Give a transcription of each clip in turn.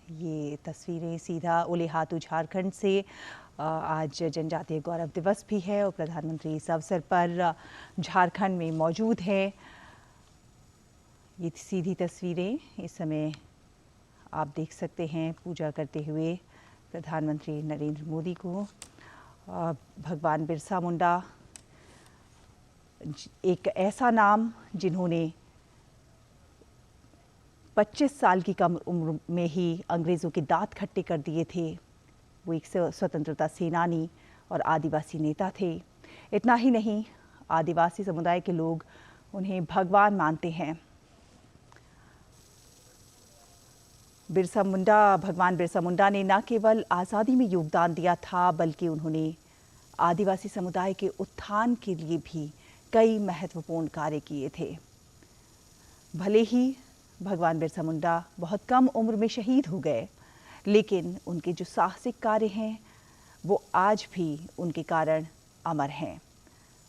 ये तस्वीरें सीधा उलिहातू झारखंड से। आज जनजातीय गौरव दिवस भी है और प्रधानमंत्री इस अवसर पर झारखंड में मौजूद हैं। ये सीधी तस्वीरें इस समय आप देख सकते हैं पूजा करते हुए प्रधानमंत्री नरेंद्र मोदी को। भगवान बिरसा मुंडा एक ऐसा नाम जिन्होंने 25 साल की कम उम्र में ही अंग्रेज़ों के दांत खट्टे कर दिए थे। वो एक स्वतंत्रता सेनानी और आदिवासी नेता थे। इतना ही नहीं, आदिवासी समुदाय के लोग उन्हें भगवान मानते हैं। भगवान बिरसा मुंडा ने न केवल आज़ादी में योगदान दिया था, बल्कि उन्होंने आदिवासी समुदाय के उत्थान के लिए भी कई महत्वपूर्ण कार्य किए थे। भले ही भगवान बिरसा मुंडा बहुत कम उम्र में शहीद हो गए, लेकिन उनके जो साहसिक कार्य हैं वो आज भी उनके कारण अमर हैं।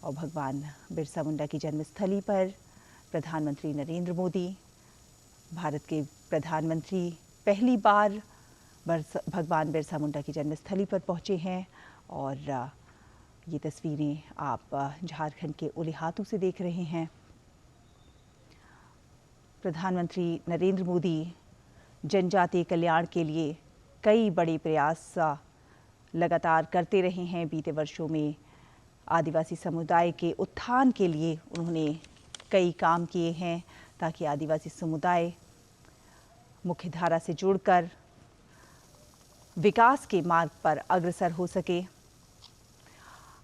और भगवान बिरसा मुंडा की जन्मस्थली पर प्रधानमंत्री नरेंद्र मोदी, भारत के प्रधानमंत्री, पहली बार भगवान बिरसा मुंडा की जन्मस्थली पर पहुंचे हैं। और ये तस्वीरें आप झारखंड के उलिहातू से देख रहे हैं। प्रधानमंत्री नरेंद्र मोदी जनजातीय कल्याण के लिए कई बड़े प्रयास लगातार करते रहे हैं। बीते वर्षों में आदिवासी समुदाय के उत्थान के लिए उन्होंने कई काम किए हैं, ताकि आदिवासी समुदाय मुख्यधारा से जुड़कर विकास के मार्ग पर अग्रसर हो सके।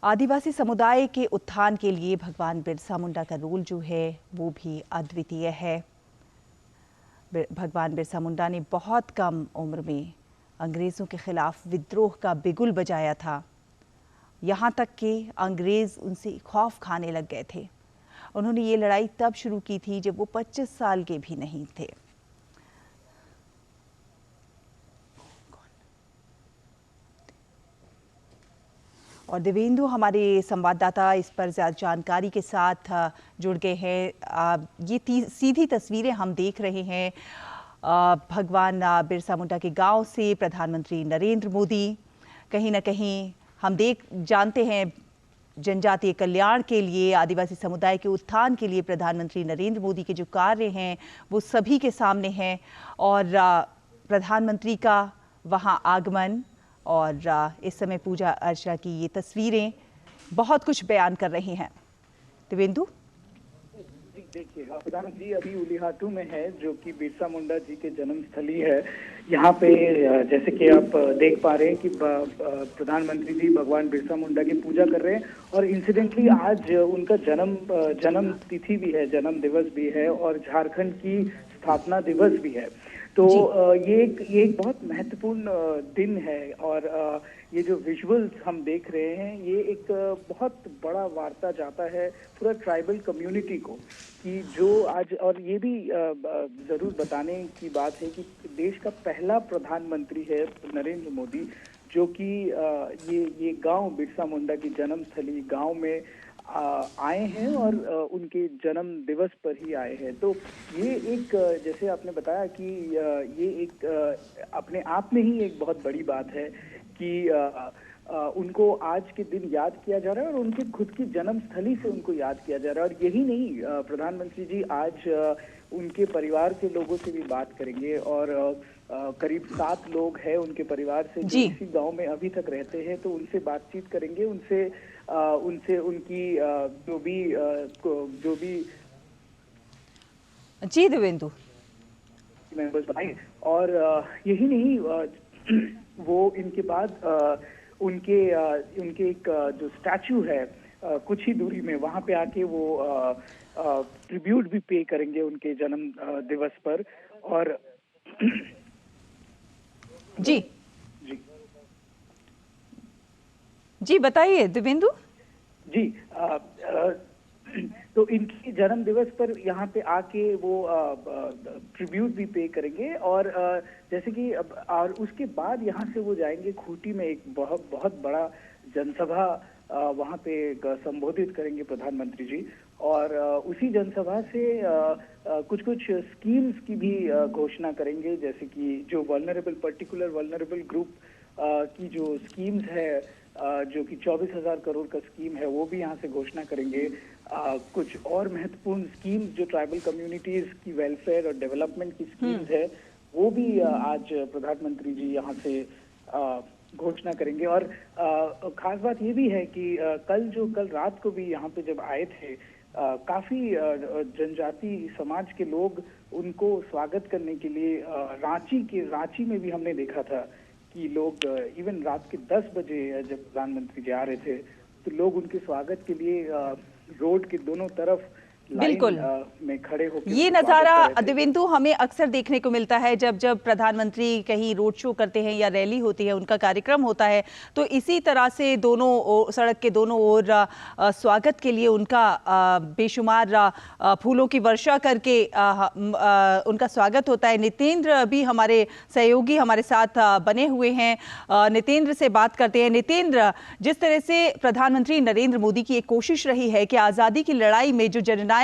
आदिवासी समुदाय के उत्थान के लिए भगवान बिरसा मुंडा का रोल जो है वो भी अद्वितीय है। भगवान बिरसा मुंडा ने बहुत कम उम्र में अंग्रेज़ों के खिलाफ विद्रोह का बिगुल बजाया था। यहाँ तक कि अंग्रेज़ उनसे खौफ खाने लग गए थे। उन्होंने ये लड़ाई तब शुरू की थी जब वो 25 साल के भी नहीं थे। और देवेंदु हमारे संवाददाता इस पर ज़्यादा जानकारी के साथ जुड़ गए हैं। ये सीधी तस्वीरें हम देख रहे हैं भगवान बिरसा मुंडा के गांव से प्रधानमंत्री नरेंद्र मोदी। कहीं ना कहीं हम जानते हैं जनजातीय कल्याण के लिए, आदिवासी समुदाय के उत्थान के लिए प्रधानमंत्री नरेंद्र मोदी के जो कार्य हैं वो सभी के सामने हैं। और प्रधानमंत्री का वहां आगमन और इस समय पूजा अर्चना की ये तस्वीरें बहुत कुछ बयान कर रही हैं। देवेंदु, देखिए, प्रधानमंत्री अभी उलिहातू में है, जो कि बिरसा मुंडा जी के जन्मस्थली है। यहाँ पे जैसे कि आप देख पा रहे हैं कि प्रधानमंत्री जी भगवान बिरसा मुंडा की पूजा कर रहे हैं। और इंसिडेंटली आज उनका जन्म तिथि भी है, जन्म दिवस भी है और झारखंड की स्थापना दिवस भी है। तो ये एक बहुत महत्वपूर्ण दिन है। और ये जो विजुअल्स हम देख रहे हैं, ये एक बहुत बड़ा वार्ता जाता है पूरा ट्राइबल कम्युनिटी को, कि जो आज, और ये भी जरूर बताने की बात है कि देश का पहला प्रधानमंत्री है नरेंद्र मोदी, जो कि ये गांव बिरसा मुंडा की जन्मस्थली गांव में आए हैं और उनके जन्म दिवस पर ही आए हैं। तो ये एक, जैसे आपने बताया कि ये एक अपने आप में ही एक बहुत बड़ी बात है कि उनको आज के दिन याद किया जा रहा है और उनके खुद की जन्मस्थली से उनको याद किया जा रहा है। और यही नहीं, प्रधानमंत्री जी आज उनके परिवार के लोगों से भी बात करेंगे। और करीब 7 लोग हैं उनके परिवार से जो इसी गांव में अभी तक रहते हैं, तो उनसे बातचीत करेंगे, उनसे उनकी जो भी जी देवेंदु मेंबर्स बनाए। और यही नहीं, वो इनके बाद उनके एक जो स्टैचू है कुछ ही दूरी में, वहां पे आके वो ट्रिब्यूट भी पे करेंगे उनके जन्म दिवस पर। और जी जी बताइए देवेंदु। जी, तो इनकी जन्म दिवस पर यहाँ पे आके वो ट्रिब्यूट भी पे करेंगे। और जैसे कि और उसके बाद यहाँ से वो जाएंगे खूंटी में, एक बहुत बड़ा जनसभा वहाँ पे संबोधित करेंगे प्रधानमंत्री जी। और उसी जनसभा से कुछ कुछ स्कीम्स की भी घोषणा करेंगे, जैसे कि जो पर्टिकुलर वल्नरेबल ग्रुप की जो स्कीम्स है, जो कि 24,000 करोड़ का स्कीम है, वो भी यहाँ से घोषणा करेंगे। कुछ और महत्वपूर्ण स्कीम्स जो ट्राइबल कम्युनिटीज की वेलफेयर और डेवलपमेंट की स्कीम्स है, वो भी आज प्रधानमंत्री जी यहाँ से घोषणा करेंगे। और खास बात ये भी है कि कल रात को भी यहाँ पे जब आए थे, काफी जनजाति समाज के लोग उनको स्वागत करने के लिए रांची में भी हमने देखा था कि लोग इवन रात के 10 बजे जब प्रधानमंत्री जी आ रहे थे, तो लोग उनके स्वागत के लिए रोड के दोनों तरफ बिल्कुल में खड़े होकर ये नजारा दिव्येंदु हमें अक्सर देखने को मिलता है। जब प्रधानमंत्री कहीं रोड शो करते हैं या रैली होती है, उनका कार्यक्रम होता है, तो इसी तरह से सड़क के दोनों ओर स्वागत के लिए उनका बेशुमार फूलों की वर्षा करके उनका स्वागत होता है। नितेंद्र भी हमारे सहयोगी हमारे साथ बने हुए हैं, नितेंद्र से बात करते हैं। नितेंद्र, जिस तरह से प्रधानमंत्री नरेंद्र मोदी की एक कोशिश रही है कि आजादी की लड़ाई में जो जननायक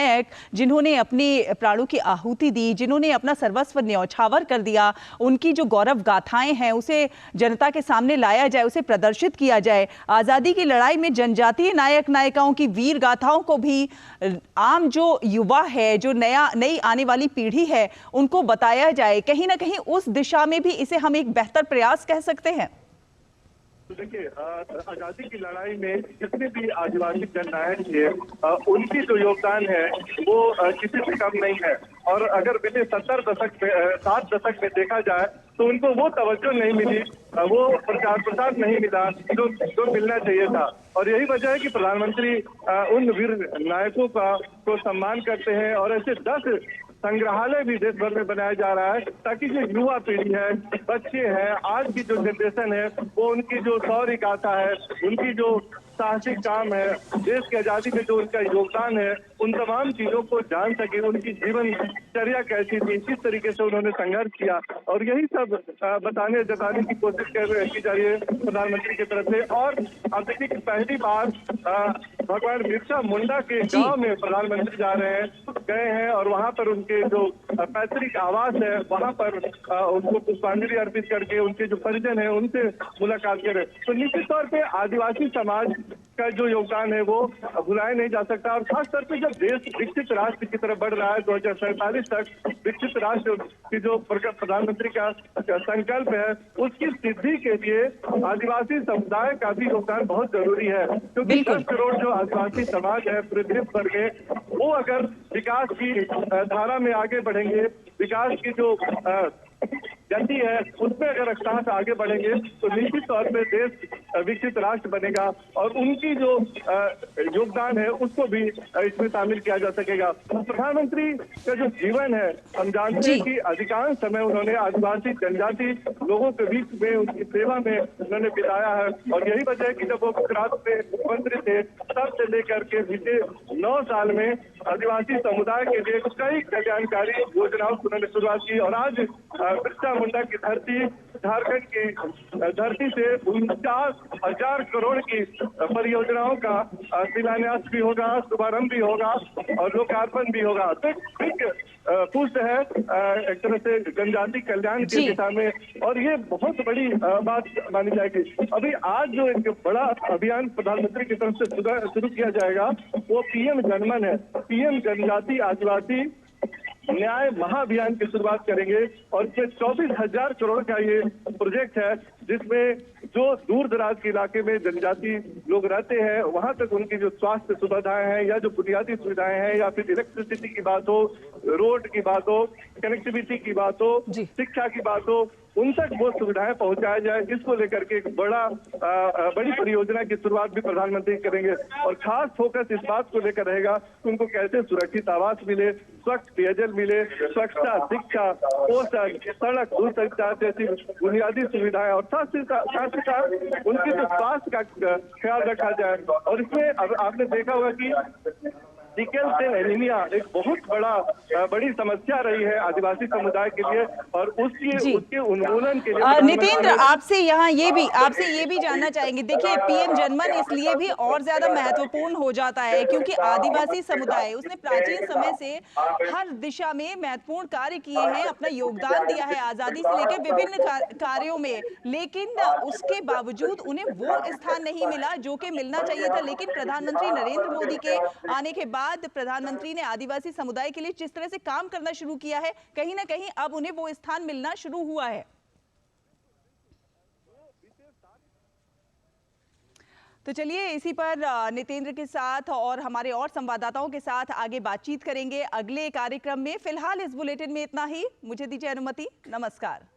जिन्होंने अपने प्राणों की आहुति दी, जिन्होंने अपना सर्वस्व न्यौछावर कर दिया, उनकी जो गौरव गाथाएं हैं उसे जनता के सामने लाया जाए, उसे प्रदर्शित किया जाए। आजादी की लड़ाई में जनजातीय नायक नायिकाओं की वीर गाथाओं को भी आम जो युवा है, जो नई आने वाली पीढ़ी है, उनको बताया जाए। कहीं ना कहीं उस दिशा में भी इसे हम एक बेहतर प्रयास कह सकते हैं। देखिए, आजादी की लड़ाई में जितने भी आदिवासी जननायक थे, उनकी जो योगदान है वो किसी से कम नहीं है। और अगर पिछले 7 दशक में देखा जाए तो उनको वो तवज्जो नहीं मिली, वो प्रचार प्रसार नहीं मिला जो मिलना चाहिए था। और यही वजह है कि प्रधानमंत्री उन वीर नायकों को सम्मान करते हैं और ऐसे 10 संग्रहालय भी देश भर में बनाया जा रहा है, ताकि जो युवा पीढ़ी है, बच्चे हैं, आज की जो जनरेशन है, वो उनकी जो शौर्य गाथा है, उनकी जो साहसिक काम है, देश की आजादी में जो उनका योगदान है, उन तमाम चीजों को जान सके। उनकी जीवनचर्या कैसी थी, किस तरीके से उन्होंने संघर्ष किया, और यही सब जताने की कोशिश की जा रही है प्रधानमंत्री की तरफ से। और अब देखिए कि पहली बार भगवान बिरसा मुंडा के गांव में प्रधानमंत्री गए हैं और वहां पर उनके जो पैतृक आवास है, वहां पर उनको पुष्पांजलि अर्पित करके उनके जो परिजन है उनसे मुलाकात करें। तो निश्चित तौर पे आदिवासी समाज का जो योगदान है वो भुलाया नहीं जा सकता। और खासतौर पे जब देश विकसित राष्ट्र की तरफ बढ़ रहा है, 2047 तक विकसित राष्ट्र की जो प्रधानमंत्री का संकल्प है, उसकी सिद्धि के लिए आदिवासी समुदाय का भी योगदान बहुत जरूरी है। क्योंकि 10 करोड़ जो आदिवासी समाज है पूरे देश भर में, वो अगर विकास की धारा में आगे बढ़ेंगे, विकास की जो गति है उसमें अगर साथ आगे बढ़ेंगे, तो निश्चित तौर पे देश विकसित राष्ट्र बनेगा और उनकी जो योगदान है उसको भी इसमें शामिल किया जा सकेगा। प्रधानमंत्री का जो जीवन है, हम जानते हैं कि अधिकांश समय उन्होंने आदिवासी जनजाति लोगों के बीच में उनकी सेवा में उन्होंने बिताया है। और यही वजह है कि जब वो गुजरात में मुख्यमंत्री थे, तब से लेकर के बीते 9 साल में आदिवासी समुदाय के लिए कई कल्याणकारी योजनाओं की उन्होंने शुरुआत की। और आज बिरसा मुंडा की धरती, झारखंड की धरती से 49,000 करोड़ की परियोजनाओं का शिलान्यास भी होगा, शुभारंभ भी होगा और लोकार्पण भी होगा। तो एक पुष्ट है एक तरह से जनजाति कल्याण की दिशा में, और ये बहुत बड़ी बात मानी जाएगी। अभी आज जो एक बड़ा अभियान प्रधानमंत्री की तरफ से शुरू किया जाएगा वो पीएम जनमन है। पीएम जनजाति आदिवासी न्याय महाअभियान की शुरुआत करेंगे और ये 24,000 करोड़ का ये प्रोजेक्ट है, जिसमें जो दूर दराज के इलाके में जनजाति लोग रहते हैं वहां तक उनकी जो स्वास्थ्य सुविधाएं हैं या जो बुनियादी सुविधाएं हैं, या फिर इलेक्ट्रिसिटी की बात हो, रोड की बात हो, कनेक्टिविटी की बात हो, शिक्षा की बात हो, उन तक वो सुविधाएं पहुंचाया जाए। इसको लेकर के एक बड़ी परियोजना की शुरुआत भी प्रधानमंत्री करेंगे। और खास फोकस इस बात को लेकर रहेगा कि उनको कैसे सुरक्षित आवास मिले, स्वच्छ पेयजल मिले, स्वच्छता, शिक्षा, पोषण, सड़क, दूरसंचार जैसी बुनियादी सुविधाएं, और साथ ही साथ उनके जो स्वास्थ्य का ख्याल रखा जाए। और इसमें अब आपने देखा होगा कि सिकल सेल एनीमिया एक बहुत बड़ी समस्या रही है आदिवासी समुदाय के लिए, और उसके उन्मूलन के लिए नितेंद्र आपसे ये भी जानना चाहेंगे। देखिए, पीएम जनमन इसलिए भी और ज्यादा महत्वपूर्ण हो जाता है क्योंकि आदिवासी समुदाय उसने प्राचीन समय से हर दिशा में महत्वपूर्ण कार्य किए हैं, अपना योगदान दिया है आजादी से लेकर विभिन्न कार्यों में, लेकिन उसके बावजूद उन्हें वो स्थान नहीं मिला जो कि मिलना चाहिए था। लेकिन प्रधानमंत्री नरेंद्र मोदी के आने के बाद प्रधानमंत्री ने आदिवासी समुदाय के लिए जिस तरह से काम करना शुरू किया है, कहीं ना कहीं अब उन्हें वो स्थान मिलना शुरू हुआ है। तो चलिए इसी पर नितेंद्र के साथ और हमारे और संवाददाताओं के साथ आगे बातचीत करेंगे अगले कार्यक्रम में। फिलहाल इस बुलेटिन में इतना ही, मुझे दीजिए अनुमति, नमस्कार।